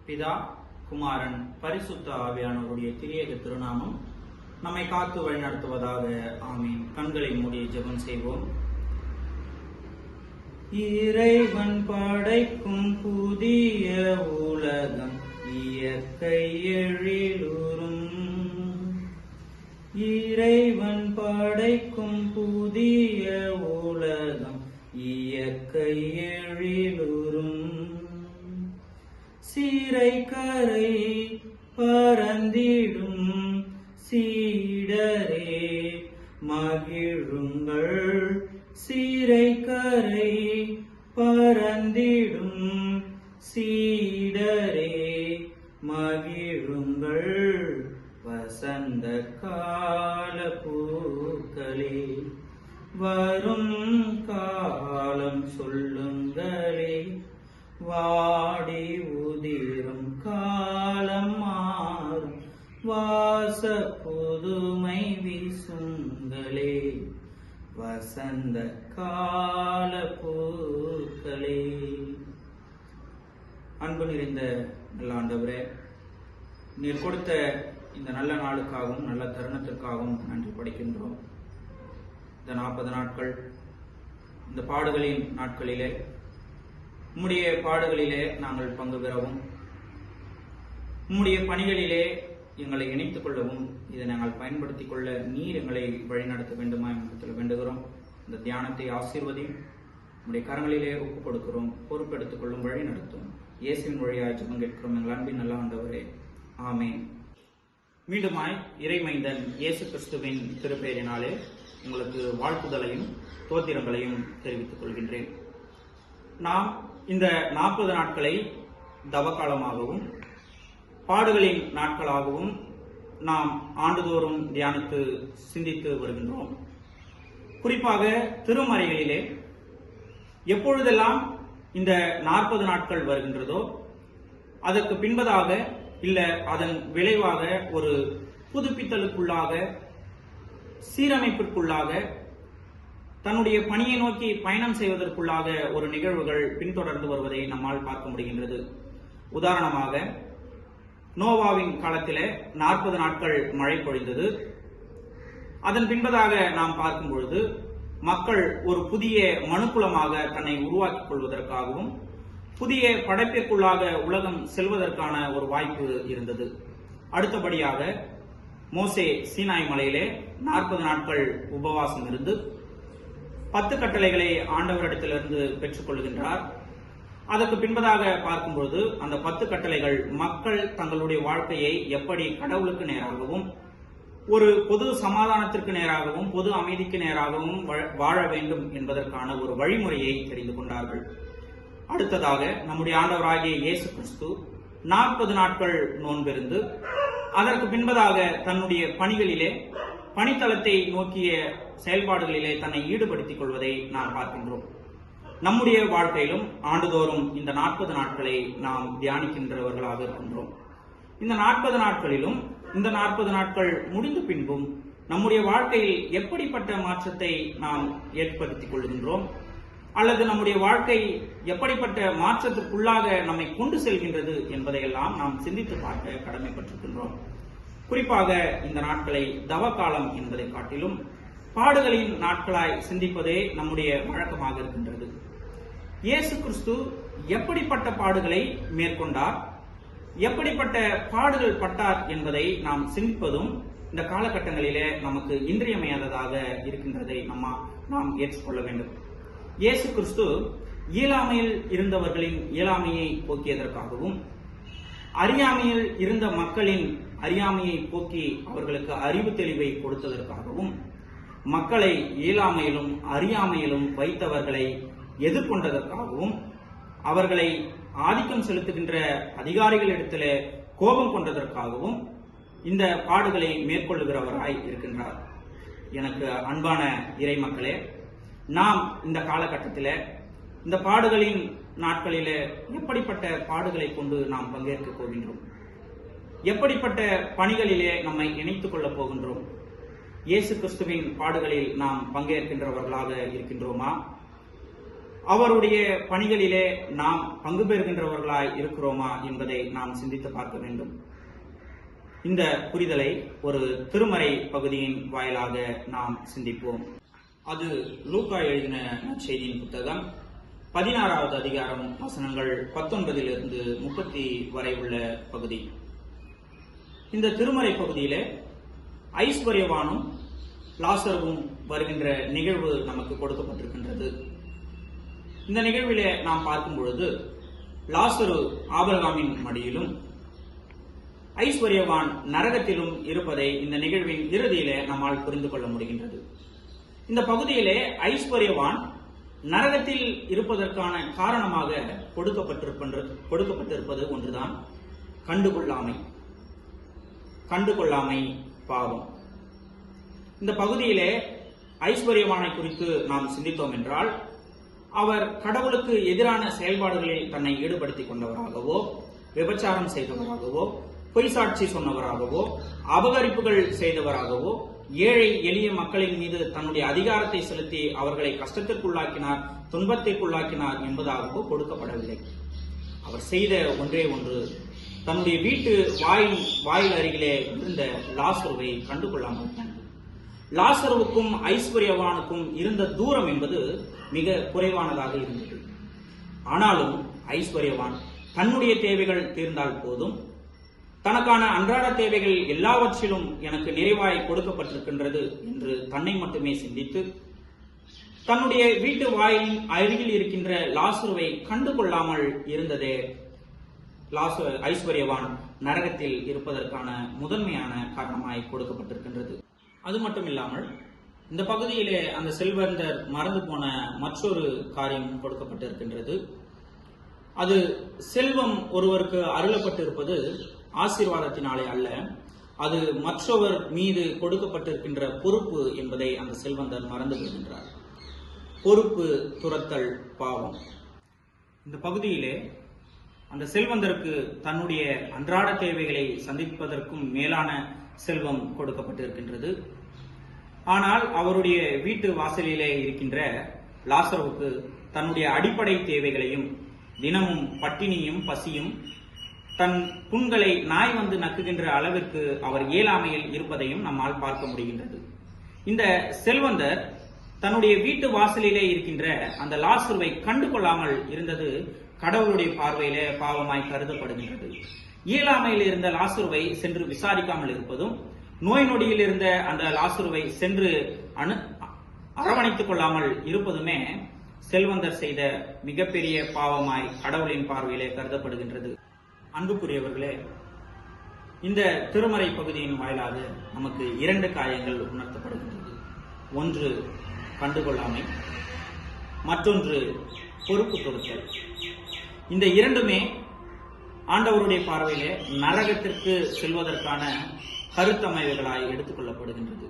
பிதா, குமாரன், பரிசுத்த ஆவியானவருடைய திரியேக திருநாமம் நம்மை காத்து வழிநடத்துவதாக. ஆமீன். கண்களை மூடி ஜெபம் செய்வோம். இறைவன் படைக்கும் புதிய உலகம் இயற்கை எழிலுறும். இறைவன் படைக்கும் புதிய உலகம் இயற்கை எழிலுறும். சீரை கரை பரந்திடும் சீடரே மகிழுங்கள். சீரை கரை பரந்திடும் சீடரே மகிழுங்கள். வசந்த கால பூக்களே வரும் காலம் சொல்லுங்களே. வாடி உதிரும் காலம் மாறும் வாச புதுமை வீசுங்களே. வசந்த கால பூக்களே. அன்பு நிறைந்த நல்ல ஆண்டவரே, நீர் கொடுத்த இந்த நல்ல நாளுக்காகவும் நல்ல தருணத்திற்காகவும் நன்றி படைக்கின்றோம். இந்த 40 நாட்கள், இந்த பாடுகளின் நாட்களிலே உம்முடைய பாடுகளிலே நாங்கள் பங்கு பெறவும், உம்முடைய பணிகளிலே எங்களை இணைத்துக் கொள்ளவும், இதை நாங்கள் பயன்படுத்திக் கொள்ள நீர் எங்களை வழிநடத்த வேண்டுமா என்பதில் வேண்டுகிறோம். இந்த தியானத்தை ஆசீர்வதியும் உம்முடைய கரங்களிலே ஒப்புக் கொடுக்கிறோம். பொறுப்பெடுத்துக் கொள்ளும், வழி நடத்தும். இயேசுவின் வழியாக ஜெபம் கேட்கிறோம் எங்கள் அன்பின் நல்ல ஆண்டவரே. ஆமென். மீண்டுமாய் இறைமைந்தன் இயேசு கிறிஸ்துவின் திருப்பெயரினாலே உங்களுக்கு வாழ்த்துதலையும் தோத்திரங்களையும் தெரிவித்துக் கொள்கின்றேன். நாம் இந்த 40 நாட்களை தவக்காலமாகவும் பாடுகளின் நாட்களாகவும் நாம் ஆண்டுதோறும் தியானித்து சிந்தித்து வருகின்றோம். குறிப்பாக திருமறைகளிலே எப்பொழுதெல்லாம் இந்த 40 நாட்கள் வருகின்றதோ அதற்கு பின்பதாக இல்ல அதன் விளைவாக ஒரு புதுப்பித்தலுக்குள்ளாக, சீரமைப்பிற்குள்ளாக, தன்னுடைய பணியை நோக்கி பயணம் செய்வதற்குள்ளாக ஒரு நிகழ்வுகள் பின்தொடர்ந்து வருவதை நம்மால் பார்க்க முடிகின்றது. உதாரணமாக, நோவாவின் காலத்திலே 40 நாட்கள் மழை பொழிந்தது. அதன் பின்பதாக நாம் பார்க்கும் பொழுது மக்கள் ஒரு புதிய மனுக்குலமாக தன்னை உருவாக்கிக் கொள்வதற்காகவும் புதிய படைப்பிற்குள்ளாக உலகம் செல்வதற்கான ஒரு வாய்ப்பு இருந்தது. அடுத்தபடியாக மோசே சீனாய் மலையிலே 40 நாட்கள் உபவாசம் இருந்து 10 கட்டளைகளை ஆண்டவரிடத்திலிருந்து பெற்றுக் கொள்கின்றார். அதற்கு பின்பதாக பார்க்கும்போது அந்த 10 கட்டளைகள் மக்கள் தங்களுடைய வாழ்க்கையை எப்படி கடவுளுக்கு நேராகவும் ஒரு பொது சமாதானத்திற்கு நேராகவும் பொது அமைதிக்கு நேராகவும் வாழ வேண்டும் என்பதற்கான ஒரு வழிமுறையை தெரிந்து கொண்டார்கள். அடுத்ததாக நம்முடைய ஆண்டவராகிய இயேசு கிறிஸ்து 40 நாட்கள் நோன்பிருந்து அதற்கு பின்பதாக தன்னுடைய பணிகளிலே, பணித்தளத்தை நோக்கிய செயல்பாடுகளிலே தன்னை ஈடுபடுத்திக் கொள்வதை நாம் பார்க்கின்றோம். நம்முடைய வாழ்க்கையிலும் ஆண்டுதோறும் இந்த 40 நாட்களை நாம் தியானிக்கின்றவர்களாக இருக்கின்றோம். இந்த 40 நாட்களிலும் இந்த 40 நாட்கள் முடிந்த பின்பும் நம்முடைய வாழ்க்கையில் எப்படிப்பட்ட மாற்றத்தை நாம் ஏற்படுத்திக் கொள்கின்றோம், அல்லது நம்முடைய வாழ்க்கை எப்படிப்பட்ட மாற்றத்திற்குள்ளாக நம்மை கொண்டு செல்கின்றது என்பதையெல்லாம் நாம் சிந்தித்து பார்க்க கடமைப்பட்டிருக்கின்றோம். குறிப்பாக இந்த நாட்களை தவக்காலம் என்பதை காட்டிலும் பாடுகளின் நாட்களாய் சிந்திப்பதே நம்முடைய வழக்கமாக இருக்கின்றது. இயேசு கிறிஸ்து எப்படிப்பட்ட பாடுகளை மேற்கொண்டார், எப்படிப்பட்ட பாடுகள் பட்டார் என்பதை நாம் சிந்திப்பதும் இந்த காலகட்டங்களிலே நமக்கு இன்றியமையாததாக இருக்கின்றதை நாம் ஏற்றுக்கொள்ள வேண்டும். இயேசு கிறிஸ்து இயலாமையில் இருந்தவர்களின் இயலாமையை போக்கியதற்காகவும், அறியாமையில் இருந்த மக்களின் அறியாமையை போக்கி அவர்களுக்கு அறிவு தெளிவை கொடுத்ததற்காகவும், மக்களை இயலாமையிலும் அறியாமையிலும் வைத்தவர்களை எதிர்கொண்டதற்காகவும், அவர்களை ஆதிக்கம் செலுத்துகின்ற அதிகாரிகளிடத்திலே கோபம் கொண்டதற்காகவும் இந்த பாடுகளை மேற்கொள்ளுகிறவராய் இருக்கின்றார். எனக்கு அன்பான இறை மக்களே, நாம் இந்த காலகட்டத்தில் இந்த பாடுகளின் நாட்களிலே எப்படிப்பட்ட பாடுகளை கொண்டு நாம் பங்கேற்க போகின்றோம், எப்படிப்பட்ட பணிகளிலே நம்மை இணைத்துக் கொள்ளப் போகின்றோம், இயேசு கிறிஸ்துவின் பாடுகளில் நாம் பங்கேற்கின்றவர்களாக இருக்கின்றோமா? அவருடைய பணிகளிலே நாம் பங்கு பெறுகின்றவர்களாய் இருக்கிறோமா என்பதை நாம் சிந்தித்து பார்க்க வேண்டும். இந்த புரிதலை ஒரு திருமறை பகுதியின் வாயிலாக நாம் சிந்திப்போம். அது லூக்கா எழுதின நற்செய்தியின் புத்தகம் 16வது அதிகாரம் வசனங்கள் 19 30 வரை உள்ள பகுதி. இந்த திருமறை பகுதியிலே ஐஸ்வர்யவானும் லாசருவும் வருகின்ற நிகழ்வு நமக்கு கொடுக்கப்பட்டிருக்கின்றது. இந்த நிகழ்விலே நாம் பார்க்கும் பொழுது லாசரு ஆபிரகாமின் மடியிலும் ஐஸ்வர்யவான் நரகத்திலும் இருப்பதை இந்த நிகழ்வின் இறுதியிலே நம்மால் புரிந்து கொள்ள முடிகின்றது. இந்த பகுதியிலே ஐஸ்வர்யவான் நரகத்தில் இருப்பதற்கான காரணமாக கொடுக்கப்பட்டிருப்பது ஒன்றுதான் கண்டுகொள்ளாமை பாவம். இந்த பகுதியிலே ஐஸ்வர்யவானை குறித்து நாம் சிந்தித்தோம் என்றால், அவர் கடவுளுக்கு எதிரான செயல்பாடுகளில் தன்னை ஈடுபடுத்திக் கொண்டவராகவோ, விபச்சாரம் செய்தவராகவோ, பொய் சாட்சி சொன்னவராகவோ, அபகரிப்புகள் செய்தவராகவோ, ஏழை எளிய மக்களின் மீது தன்னுடைய அதிகாரத்தை செலுத்தி அவர்களை கஷ்டத்திற்குள்ளாக்கினார், துன்பத்திற்குள்ளாக்கினார் என்பதாகவோ கொடுக்கப்படவில்லை. அவர் செய்த ஒன்றே ஒன்று, தன்னுடைய வீட்டு வாயில் அருகிலே இருந்த லாசருவை கண்டுகொள்ளாமல் போனார். லாசருவுக்கும் ஐஸ்வர்யவானுக்கும் இருந்த தூரம் என்பது மிக குறைவானதாக இருந்தது. ஆனாலும் ஐஸ்வர்யவான் தன்னுடைய தேவைகள் தீர்ந்தால் போதும், தனக்கான அன்றாட தேவைகள் எல்லாவற்றிலும் எனக்கு நிறைவாய் கொடுக்கப்பட்டிருக்கின்றது என்று தன்னை மட்டுமே சிந்தித்து தன்னுடைய வீட்டு வாயிலின் அருகில் இருக்கின்ற லாசருவை கண்டுகொள்ளாமல் இருந்ததே ஐஸ்வர்யவான் நரகத்தில் இருப்பதற்கான முதன்மையான காரணமாய் கொடுக்கப்பட்டிருக்கின்றது. அது மட்டும் இல்லாமல் இந்த பகுதியிலே அந்த செல்வந்தர் மறந்து போன மற்றொரு காரியம் கொடுக்கப்பட்டிருக்கின்றது. அது செல்வம் ஒருவருக்கு அருளப்பட்டிருப்பது ஆசீர்வாதத்தினாலே அல்ல, அது மற்றவர் மீது கொடுக்கப்பட்டிருக்கின்ற பொறுப்பு என்பதை அந்த செல்வந்தர் மறந்து விடுகின்றார். பொறுப்பு துறத்தல் பாவம். இந்த பகுதியிலே அந்த செல்வந்தருக்கு தன்னுடைய அன்றாட தேவைகளை சந்திப்பதற்கும் மேலான செல்வம் கொடுக்கப்பட்டிருக்கின்றது. ஆனால் அவருடைய வீட்டு வாசலிலே இருக்கின்ற லாசருவுக்கு தன்னுடைய அடிப்படை தேவைகளையும், தினமும் பட்டினியும் பசியும், தன் புண்களை நாய் வந்து நக்குகின்ற அளவிற்கு அவர் இயலாமையில் இருப்பதையும் நம்மால் பார்க்க முடிகின்றது. இந்த செல்வந்தர் தன்னுடைய வீட்டு வாசலிலே இருக்கின்ற அந்த லாசருவை கண்டுகொள்ளாமல் இருந்தது கடவுளுடைய பார்வையிலே பாவமாய் கருதப்படுகின்றது. இயலாமையில் இருந்த லாசருவை சென்று விசாரிக்காமல் இருப்பதும், நோய் நொடியில் இருந்த அந்த லாசருவை சென்று அரவணைத்துக் கொள்ளாமல் இருப்பதுமே செல்வந்தர் செய்த மிகப்பெரிய பாவமாய் கடவுளின் பார்வையிலே கருதப்படுகின்றது. அன்புக்குரியவர்களே, இந்த திருமறை பகுதியின் வாயிலாக நமக்கு 2 காரியங்கள் உணர்த்தப்படுகின்றது. ஒன்று கண்டுகொள்ளாமை, மற்றொன்று பொறுப்பு கொடுத்தல். இந்த 2மே ஆண்டவருடைய பார்வையிலே நரகத்திற்கு செல்வதற்கான கருத்தமைவுகளாய் எடுத்துக் கொள்ளப்படுகின்றது.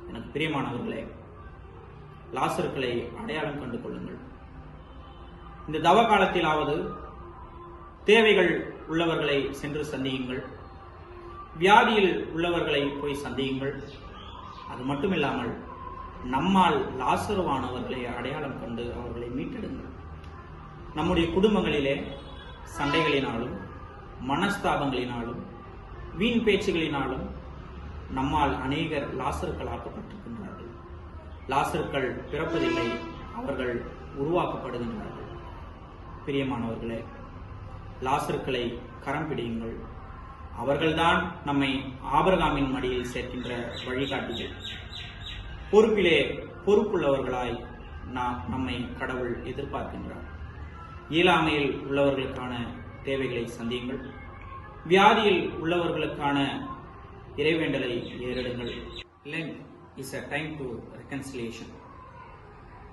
எனக்கு பிரியமானவர்களே, லாசருக்களை அடையாளம் கண்டு கொள்ளுங்கள். இந்த தவ காலத்திலாவது தேவைகள் உள்ளவர்களை சென்று சந்தியுங்கள், வியாதியில் உள்ளவர்களை போய் சந்தியுங்கள். அது மட்டுமில்லாமல் நம்மால் லாசருவானவர்களை அடையாளம் கண்டு அவர்களை மீட்டெடுங்கள். நம்முடைய குடும்பங்களிலே சண்டைகளினாலும், மனஸ்தாபங்களினாலும், வீண் பேச்சுகளினாலும் நம்மால் அநேகர் லாசருக்களாக்கப்பட்டிருக்கின்றார்கள். லாசருக்கள் பிறப்பதில்லை, அவர்கள் உருவாக்கப்படுகின்றார்கள். பிரியமானவர்களே, லாசருக்களை கரம் பிடியுங்கள். அவர்கள்தான் நம்மை ஆபிரகாமின் மடியில் சேர்க்கின்ற வழிகாட்டிகள். பொறுப்பிலே பொறுப்புள்ளவர்களாய் நம்மை கடவுள் எதிர்பார்க்கின்றார். இயலாமையில் உள்ளவர்களுக்கான தேவைகளை சந்தியுங்கள், வியாதியில் உள்ளவர்களுக்கான இறைவேண்டலை ஏறிடுங்கள். Lent is a time to reconciliation.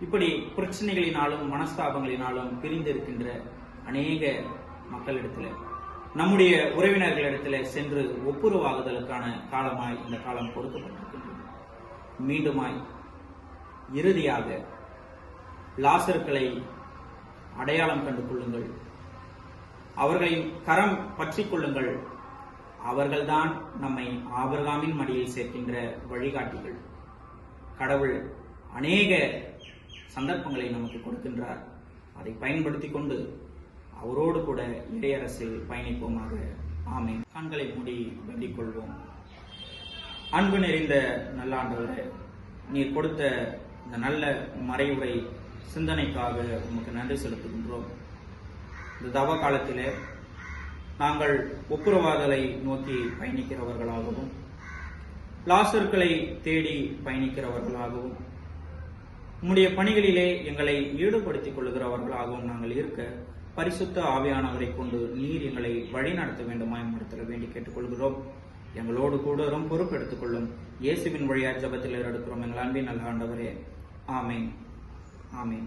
இப்படி பிரச்சனைகளினாலும் மனஸ்தாபங்களினாலும் பிரிந்திருக்கின்ற அநேக மக்களிடத்தில், நம்முடைய உறவினர்களிடத்தில் சென்று ஒப்புரவாகுதலுக்கான காலமாய் இந்த காலம் கொடுக்கப்பட்டிருக்கின்றது. மீண்டுமாய் இறுதியாக லாசருக்களை அடையாளம் கண்டு கொள்ளுங்கள், அவர்களின் கரம் பற்றி கொள்ளுங்கள். அவர்கள்தான் நம்மை ஆபிரகாமின் மடியில் சேர்க்கின்ற வழிகாட்டிகள். கடவுள் அநேக சந்தர்ப்பங்களை நமக்கு கொடுக்கின்றார். அதை பயன்படுத்தி கொண்டு அவரோடு கூட இறையரசில் பயணிப்போமாக. ஆமென். கண்களை மூடி வேண்டிக் கொள்வோம். அன்பு நிறைந்த நல்ல ஆண்டவரே, நீர் கொடுத்த இந்த நல்ல மறைவுரை சிந்தனைக்காக உமக்கு நன்றி செலுத்துகின்றோம். இந்த தவ காலத்திலே நாங்கள் ஒப்புரவாதலை நோக்கி பயணிக்கிறவர்களாகவும் லாசர்களை தேடி பயணிக்கிறவர்களாகவும் உம்முடைய பணிகளிலே எங்களை ஈடுபடுத்திக் கொள்ளுகிறவர்களாகவும் நாங்கள் இருக்க பரிசுத்த ஆவியானவரை கொண்டு நீர் எங்களை வழி நடத்த வேண்டுமாய் உம்மிடத்தில் வேண்டி கேட்டுக்கொள்கிறோம். எங்களோடு கூட பொறுப்பெடுத்துக் கொள்ளும். இயேசுவின் வழியா ஜெபத்தில் எடுக்கிறோம் எங்கள் அன்பின் நல்ல ஆண்டவரே. ஆமென். ஆமென்.